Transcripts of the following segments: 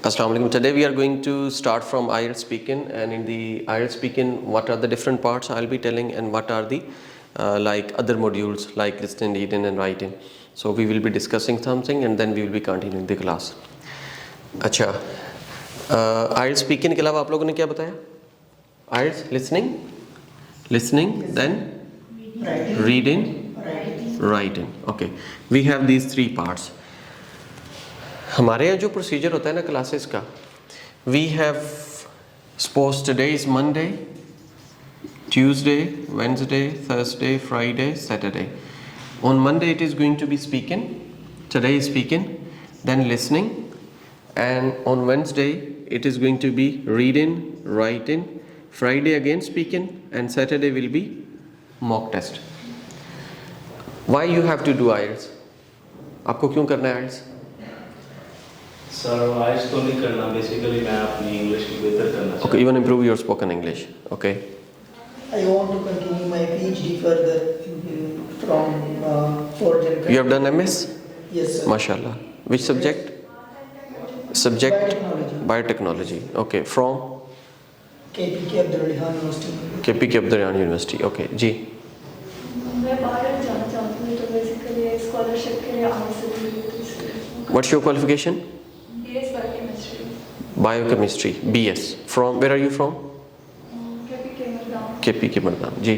Assalamu alaikum. Today we are going to start from IELTS speaking, and in the IELTS speaking, what are the different parts I'll be telling, and what are the like other modules like listening, reading, and writing. So we will be discussing something, and then we will be continuing the class. अच्छा, IELTS speaking के अलावा आप लोगों ने क्या बताया? IELTS listening, then reading, writing. Okay, we have these three parts. हमारे यहाँ जो प्रोसीजर होता है ना क्लासेस का, we have suppose today is Monday, Tuesday, Wednesday, Thursday, Friday, Saturday. On Monday it is going to be speaking, today is speaking, then listening, and on Wednesday it is going to be reading, writing, Friday again speaking, and Saturday will be mock test. Why you have to do IELTS? आपको क्यों करना है IELTS? Sir IELTS तो नहीं करना, basically मैं अपनी English को बेहतर करना चाहता हूँ. Okay, you want to improve your spoken English. Okay. I want to continue my PhD further from foreign country. You have done MS? Yes, sir. MashaAllah. Which subject? Subject? Biotechnology. Okay. From? KPK Abdul Rayyan University. KPK Abdul Rayyan University. Okay. जी. मैं बाहर जाना चाहती हूँ, तो basically scholarship के लिए आने से भी. What's your qualification? BS Biochemistry. Biochemistry. BS. From? Where are you from? KPK Mardam. KPK Mardam. Ji.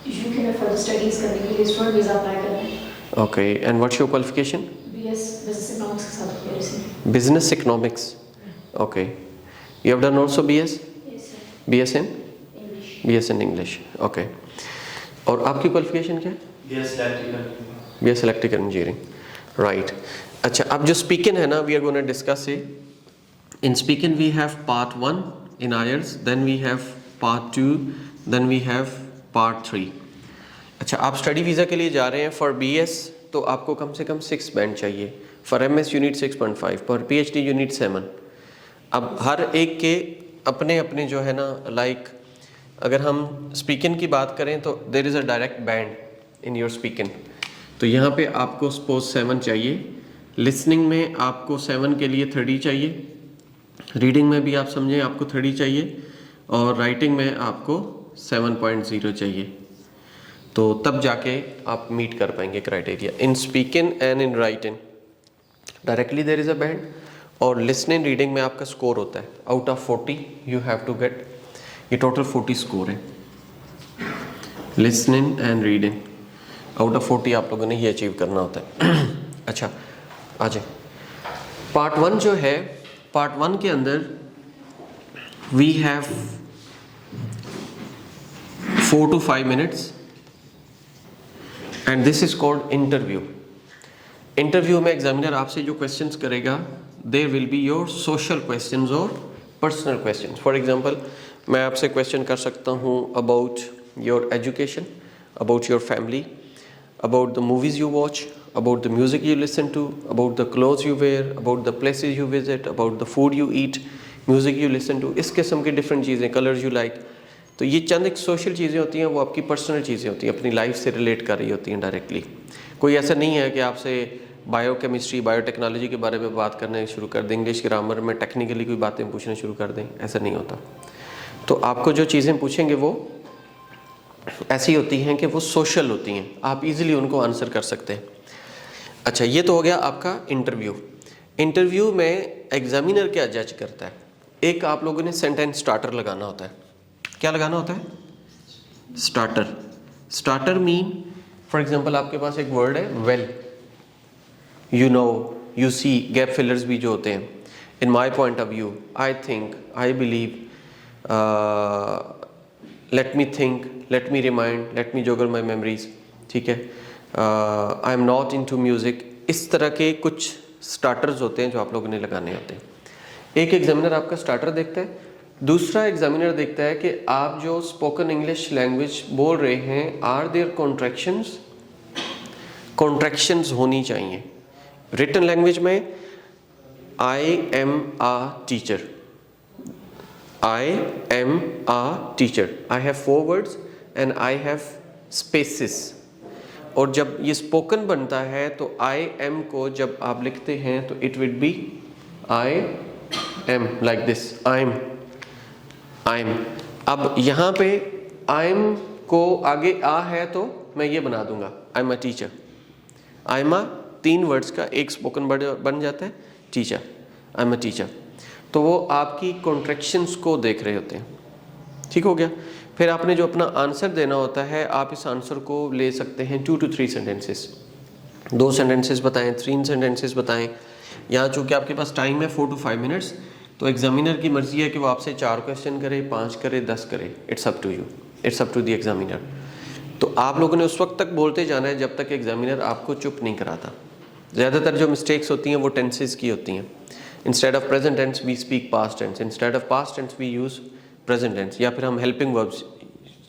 UK में further studies करने के लिए स्टूडेंट वीज़ा अप्लाई करना है. Okay. And what's your qualification? BS Business Economics के साथ किया recently. Business Economics. Okay. You have done also BS? Yes sir. BS in? English. BS in English. Okay. और आपकी क्वालिफिकेशन क्या है? BS electrical. BS electrical engineering. Right. अच्छा, अब जो स्पीकिंग है ना, we are gonna discuss it. In speaking we have part 1 in IELTS, then we have part 2, then we have part 3. अच्छा, आप स्टडी वीज़ा के लिए जा रहे हैं फॉर BS, तो आपको कम से कम 6 बैंड चाहिए. For MS you need 6.5, for PhD you need 7. अब हर एक के अपने अपने जो है ना, लाइक अगर हम स्पीकिंग की बात करें तो there is a direct band in your speaking. तो यहाँ पे आपको सपोज 7 चाहिए, लिसनिंग में आपको 7 के लिए 30 चाहिए, रीडिंग में भी आप समझें आपको 30 चाहिए, और राइटिंग में आपको 7.0 चाहिए. तो तब जाके आप मीट कर पाएंगे criteria. In speaking and in writing directly there is a band, और लिसनिंग रीडिंग में आपका स्कोर होता है out of 40 you have to get. ये टोटल 40 स्कोर है. Listening and reading out of 40 आप लोगों ने ये अचीव करना होता है. अच्छा, आ जाए पार्ट 1 जो है. पार्ट 1 के अंदर we have 4 to 5 minutes, and this is called interview. Interview में एग्जामिनर आपसे जो क्वेश्चंस करेगा, there will be your social questions और पर्सनल क्वेश्चंस. फॉर एग्जांपल, मैं आपसे क्वेश्चन कर सकता हूँ about your education, about your family, about the movies you watch, about the music you listen to, about the clothes you wear, about the places you visit, about the food you eat, music you listen to. इस किस्म की different चीज़ें, colours you like. तो ये चंद एक social चीज़ें होती हैं, वो आपकी पर्सनल चीज़ें होती हैं, अपनी लाइफ से रिलेट कर रही होती हैं डायरेक्टली. कोई ऐसा नहीं है कि आपसे बायोकेमिस्ट्री, बायोटेक्नोलॉजी के बारे में बात करने शुरू कर दें, इंग्लिश ग्रामर में टेक्निकली कोई बातें पूछना शुरू कर दें, ऐसा नहीं होता. तो आपको जो चीज़ें पूछेंगे वो ऐसी होती हैं कि वो सोशल होती हैं, आप इजीली उनको आंसर कर सकते हैं. अच्छा, ये तो हो गया आपका इंटरव्यू. इंटरव्यू में एग्जामिनर क्या जज करता है? एक आप लोगों ने सेंटेंस स्टार्टर लगाना होता है. क्या लगाना होता है? Starter. Starter mean, for example आपके पास एक वर्ड है well, you know, you see, gap fillers भी जो होते हैं. In my point of view, I think, I believe, let me think, let me remind, let me jogger my memories. ठीक है, I am not into music. इस तरह के कुछ स्टार्टर्स होते हैं जो आप लोगों ने लगाने होते हैं. एक एग्जामिनर आपका स्टार्टर देखता है, दूसरा एग्जामिनर देखता है कि आप जो स्पोकन इंग्लिश लैंग्वेज बोल रहे हैं, आर देयर कॉन्ट्रैक्शंस. कॉन्ट्रैक्शंस होनी चाहिए. रिटन लैंग्वेज में I am a teacher, I am a teacher, I have 4 words and I have spaces. और जब ये स्पोकन बनता है तो आई एम को जब आप लिखते हैं तो it will be I am like this, I am. अब यहाँ पे आई एम को आगे आ है तो मैं ये बना दूंगा, I am a teacher. I am a 3 words का एक स्पोकन वर्ड बन जाता है, teacher, I am a teacher. तो वो आपकी कॉन्ट्रैक्शंस को देख रहे होते हैं, ठीक हो गया। फिर आपने जो अपना आंसर देना होता है, आप इस आंसर को ले सकते हैं 2 to 3 सेंटेंसेस, 2 सेंटेंसेस बताएं, 3 सेंटेंसेस बताएं। यहाँ चूँकि आपके पास टाइम है 4 to 5 मिनट्स, तो एग्जामिनर की मर्जी है कि वो आपसे 4 क्वेश्चन करे, 5 करे, 10 करे, it's up to you, it's up to the examiner. तो आप लोगों ने उस वक्त तक बोलते जाना है जब तक एग्जामिनर आपको चुप नहीं कराता। ज़्यादातर जो मिस्टेक्स होती हैं वो टेंसेस की होती हैं। Instead of present tense we speak past tense, instead of past tense we use present tense, या फिर हम हेल्पिंग वर्ब्स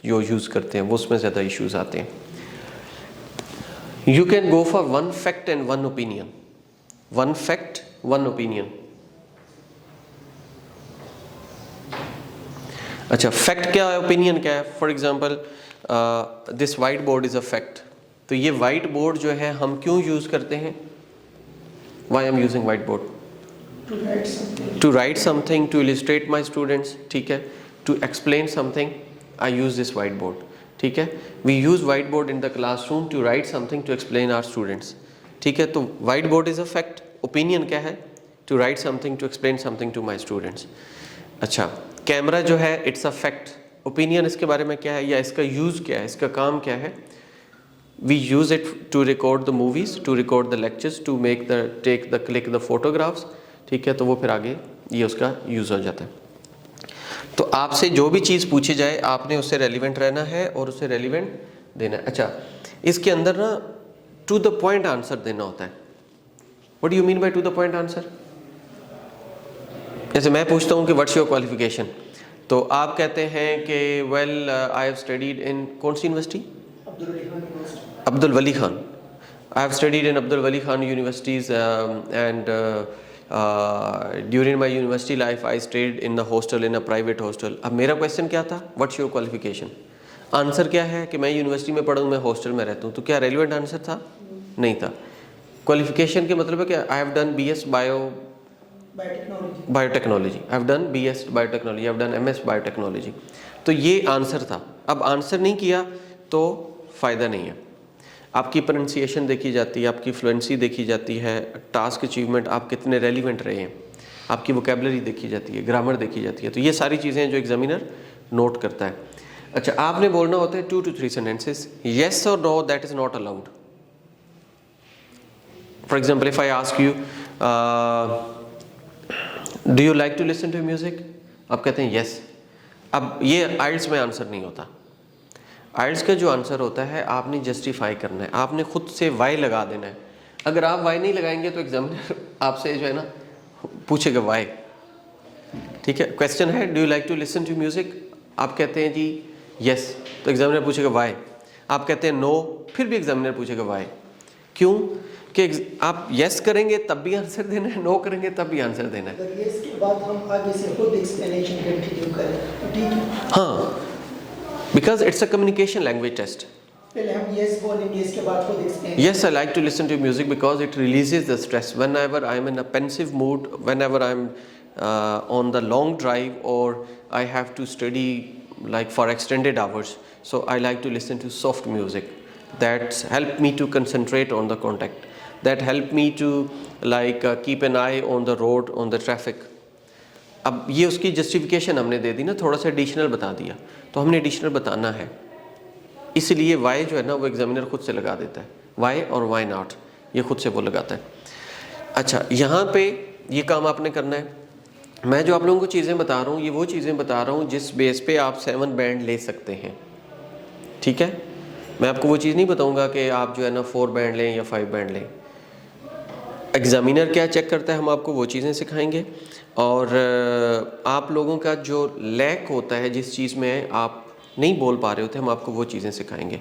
जो यूज़ करते हैं वो उसमें ज़्यादा इश्यूज आते हैं। You can go for 1 fact and 1 opinion, 1 fact 1 opinion. अच्छा, फैक्ट क्या है, ओपिनियन क्या है? For example this white board is a fact. तो ये वाइट बोर्ड जो है हम क्यों यूज़ करते हैं? Why am using white board? To write something, to illustrate my students, ठीक है, to explain something, I use this whiteboard, ठीक है। We use whiteboard in the classroom to write something to explain our students, ठीक है। तो whiteboard is a fact, opinion क्या है? To write something, to explain something to my students। अच्छा, camera जो है it's a fact, opinion इसके बारे में क्या है, या इसका यूज़ क्या है, इसका काम क्या है? We use it to record the movies, to record the lectures, to make the click the photographs, ठीक है। तो वो फिर आगे ये उसका यूज़ हो जाता है। तो आपसे जो भी चीज़ पूछी जाए आपने उससे रेलिवेंट रहना है और उससे रेलिवेंट देना है। अच्छा, इसके अंदर ना टू द पॉइंट आंसर देना होता है। What do you mean by two the point answer? जैसे मैं पूछता हूँ कि व्हाट्स योर क्वालिफिकेशन, तो आप कहते हैं कि well I have studied in कौन सी university? Abdul Wali Khan. I have studied in Abdul Wali Khan universities and during my university life I stayed in the hostel, in a private hostel. अब मेरा क्वेश्चन क्या था? What's your qualification? आंसर क्या है कि मैं यूनिवर्सिटी में पढ़ा हूँ, मैं हॉस्टल में रहता हूँ। तो क्या रेलिवेंट आंसर था? नहीं था। क्वालिफिकेशन के मतलब है कि I have done BS biotechnology, I have done BS biotechnology, I have done MS biotechnology. तो ये आंसर था। अब आंसर नहीं किया तो फ़ायदा नहीं है। आपकी प्रोनाउंसिएशन देखी जाती है, आपकी फ्लुएंसी देखी जाती है, टास्क अचीवमेंट आप कितने रेलिवेंट रहे हैं, आपकी वोकेबलरी देखी जाती है, ग्रामर देखी जाती है। तो ये सारी चीज़ें जो एग्जामिनर नोट करता है। अच्छा, आपने बोलना होता है 2 to 3 सेंटेंसेस, येस और no, that is not allowed. For example if I ask you do you like to listen to music, आप कहते हैं येस। अब ये आइल्स में आंसर नहीं होता। आइल्स का जो आंसर होता है आपने जस्टिफाई करना है, आपने खुद से वाई लगा देना है। अगर आप वाई नहीं लगाएंगे तो एग्जामिनर आपसे जो है ना पूछेगा वाई, ठीक है। क्वेश्चन है do you like to listen to music, आप कहते हैं जी यस, तो एग्जामिनर पूछेगा वाई। आप कहते हैं नो, फिर भी एग्जामिनर पूछेगा वाई। क्यों? कि आप यस करेंगे तब भी आंसर देना है, नो करेंगे तब भी आंसर देना है। अगर यस के बाद हम आगे से खुद एक्सप्लेनेशन कंटिन्यू करें तो ठीक है। हाँ, because it's a communication language test. पहले हम यस बोलेंगे, इसके बाद खुद explain. Yes, I like to listen to music because it releases the stress. Whenever I am in a pensive mood, whenever I am on the long drive, or I have to study like for extended hours, so I like to listen to soft music. That's help me to concentrate on the contact. That help me to like keep an eye on the road, on the traffic. अब ये उसकी justification हमने दे दी ना, थोड़ा सा additional बता दिया, तो हमने एडिशनल बताना है। इसलिए वाई जो है ना वो एग्जामिनर खुद से लगा देता है, वाई और वाई नॉट ये खुद से वो लगाता है। अच्छा, यहाँ पे ये काम आपने करना है। मैं जो आप लोगों को चीज़ें बता रहा हूँ ये वो चीज़ें बता रहा हूँ जिस बेस पे आप 7 बैंड ले सकते हैं, ठीक है। मैं आपको वो चीज़ नहीं बताऊँगा कि आप जो है ना 4 बैंड लें या 5 बैंड लें। एग्ज़ामिनर क्या चेक करता है हम आपको वो चीज़ें सिखाएंगे, और आप लोगों का जो लैक होता है जिस चीज़ में आप नहीं बोल पा रहे होते हम आपको वो चीज़ें सिखाएंगे।